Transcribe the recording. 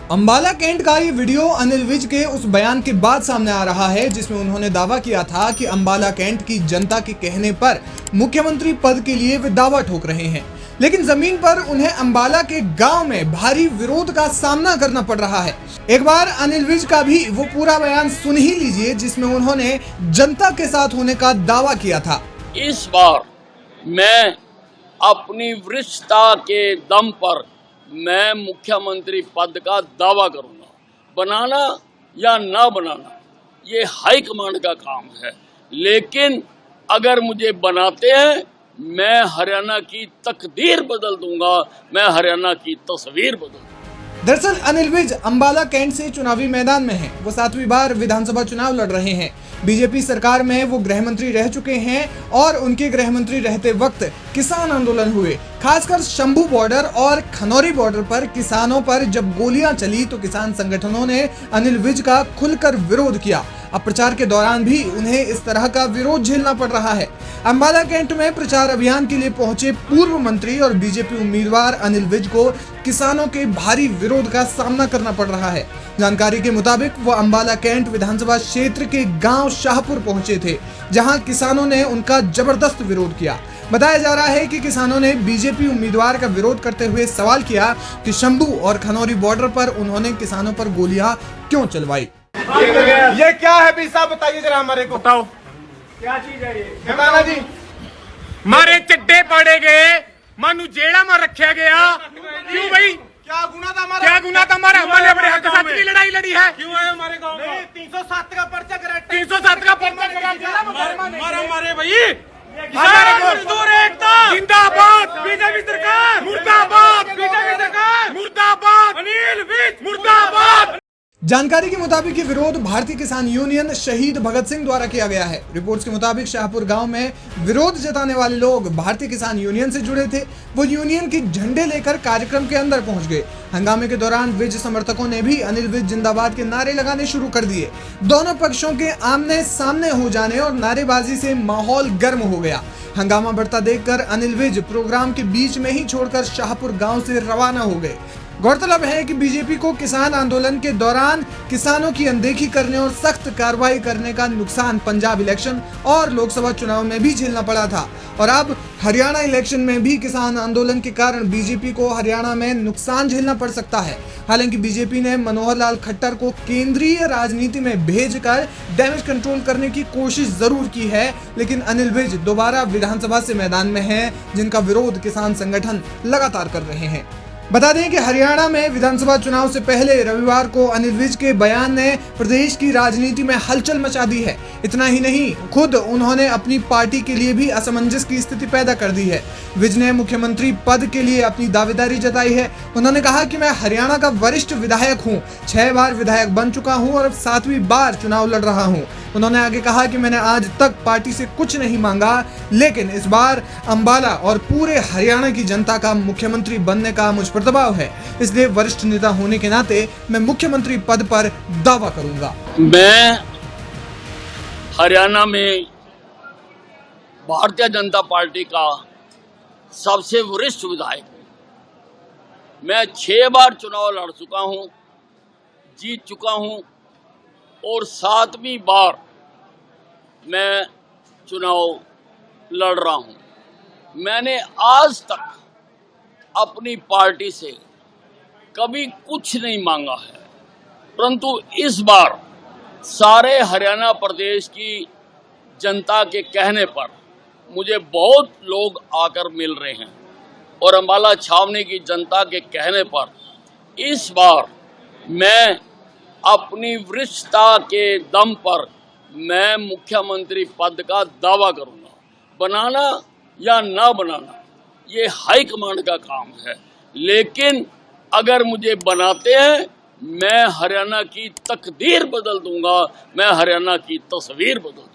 Ambala cantt का ये video Anil Vij के उस बयान के बाद सामने आ रहा है जिसमें उन्होंने दावा किया था कि अंबाला कैंट की जनता के कहने पर मुख्यमंत्री पद के लिए वे दावा ठोक रहे हैं, लेकिन जमीन पर उन्हें अंबाला के गांव में भारी विरोध का सामना करना पड़ रहा है। एक बार अनिल विज का भी वो पूरा बयान सुन ही लीजिए जिसमें उन्होंने जनता के साथ होने का दावा किया था। इस बार मैं अपनी वरिष्ठता के दम पर मैं मुख्यमंत्री पद का दावा करूंगा। बनाना या ना बनाना ये हाईकमांड का काम है, लेकिन अगर मुझे बनाते हैं मैं हरियाणा की तकदीर बदल दूंगा, मैं हरियाणा की तस्वीर बदल दूंगा। दरअसल अनिल विज अंबाला कैंट से चुनावी मैदान में हैं। वो 7वीं बार विधानसभा चुनाव लड़ रहे हैं। बीजेपी सरकार में वो गृह मंत्री रह चुके हैं और उनके गृह मंत्री रहते वक्त किसान आंदोलन हुए। खासकर शंभू बॉर्डर और खनौरी बॉर्डर पर किसानों पर जब गोलियां चली तो किसान संगठनों ने अनिल विज का खुलकर विरोध किया। अब प्रचार के दौरान भी उन्हें इस तरह का विरोध झेलना पड़ रहा है। अंबाला कैंट में प्रचार अभियान के लिए पहुंचे पूर्व मंत्री और बीजेपी उम्मीदवार अनिल विज को किसानों के भारी विरोध का सामना करना पड़ रहा है। जानकारी के मुताबिक वो अंबाला कैंट विधानसभा क्षेत्र के गांव शाहपुर पहुंचे थे, जहां किसानों ने उनका जबरदस्त विरोध किया। बताया जा रहा है कि किसानों ने बीजेपी उम्मीदवार का विरोध करते हुए सवाल किया कि शंभू और खनौरी बॉर्डर पर उन्होंने किसानों पर गोलियां क्यों चलवाई। ये क्या है भी साहब, बताइए जरा हमारे को। बताओ क्या चीज है ये, बताना जी। मारे चड्डे पाड़े गए, मानू जेड़ा में रखा गया। क्यों भाई, क्या गुना था हमारा? क्या गुना था हमारा? हमने अपने हक सच की लड़ाई लड़ी है। क्यों आए हमारे गांव में? 307 का पर्चा करा, 307 का पर्चा करा, मारे भाई। मजदूर एकता जिंदाबाद, बीजेपी सरकार मुर्दाबाद, बीजेपी सरकार मुर्दाबाद, अनिल विज मुर्दाबाद। जानकारी के मुताबिक ये विरोध भारतीय किसान यूनियन शहीद भगत सिंह द्वारा किया गया है। रिपोर्ट्स के मुताबिक शाहपुर गांव में विरोध जताने वाले लोग भारतीय किसान यूनियन से जुड़े थे। वो यूनियन की झंडे लेकर कार्यक्रम के अंदर पहुंच गए। हंगामे के दौरान विज समर्थकों ने भी अनिल विज जिंदाबाद के नारे लगाने शुरू कर दिए। दोनों पक्षों के आमने सामने हो जाने और नारेबाजी से माहौल गर्म हो गया। हंगामा बढ़ता देखकर अनिल विज प्रोग्राम के बीच में ही छोड़कर शाहपुर गांव से रवाना हो गए। गौरतलब है कि बीजेपी को किसान आंदोलन के दौरान किसानों की अनदेखी करने और सख्त कार्रवाई करने का नुकसान पंजाब इलेक्शन और लोकसभा चुनाव में भी झेलना पड़ा था, और अब हरियाणा इलेक्शन में भी किसान आंदोलन के कारण बीजेपी को हरियाणा में नुकसान झेलना पड़ सकता है। हालांकि बीजेपी ने मनोहर लाल खट्टर को केंद्रीय राजनीति में भेजकर डैमेज कंट्रोल करने की कोशिश जरूर की है, लेकिन अनिल विज दोबारा विधानसभा से मैदान में हैं, जिनका विरोध किसान संगठन लगातार कर रहे हैं। बता दें कि हरियाणा में विधानसभा चुनाव से पहले रविवार को अनिल विज के बयान ने प्रदेश की राजनीति में हलचल मचा दी है। इतना ही नहीं, खुद उन्होंने अपनी पार्टी के लिए भी असमंजस की स्थिति पैदा कर दी है। विज ने मुख्यमंत्री पद के लिए अपनी दावेदारी जताई है। उन्होंने कहा कि मैं हरियाणा का वरिष्ठ विधायक हूँ, 6 बार विधायक बन चुका हूँ और अब 7वीं बार चुनाव लड़ रहा हूँ। उन्होंने आगे कहा कि मैंने आज तक पार्टी से कुछ नहीं मांगा, लेकिन इस बार अंबाला और पूरे हरियाणा की जनता का मुख्यमंत्री बनने का मुझ पर दबाव है, इसलिए वरिष्ठ नेता होने के नाते मैं मुख्यमंत्री पद पर दावा करूंगा। मैं हरियाणा में भारतीय जनता पार्टी का सबसे वरिष्ठ विधायक हूं। मैं 6 बार चुनाव लड़ चुका हूं, जीत चुका हूं, और 7वीं बार मैं चुनाव लड़ रहा हूं। मैंने आज तक अपनी पार्टी से कभी कुछ नहीं मांगा है, परंतु इस बार सारे हरियाणा प्रदेश की जनता के कहने पर मुझे बहुत लोग आकर मिल रहे हैं, और अंबाला छावनी की जनता के कहने पर इस बार मैं अपनी वरिष्ठता के दम पर मैं मुख्यमंत्री पद का दावा करूंगा। बनाना या ना बनाना ये हाईकमांड का काम है, लेकिन अगर मुझे बनाते हैं मैं हरियाणा की तकदीर बदल दूंगा, मैं हरियाणा की तस्वीर बदल दूंगा।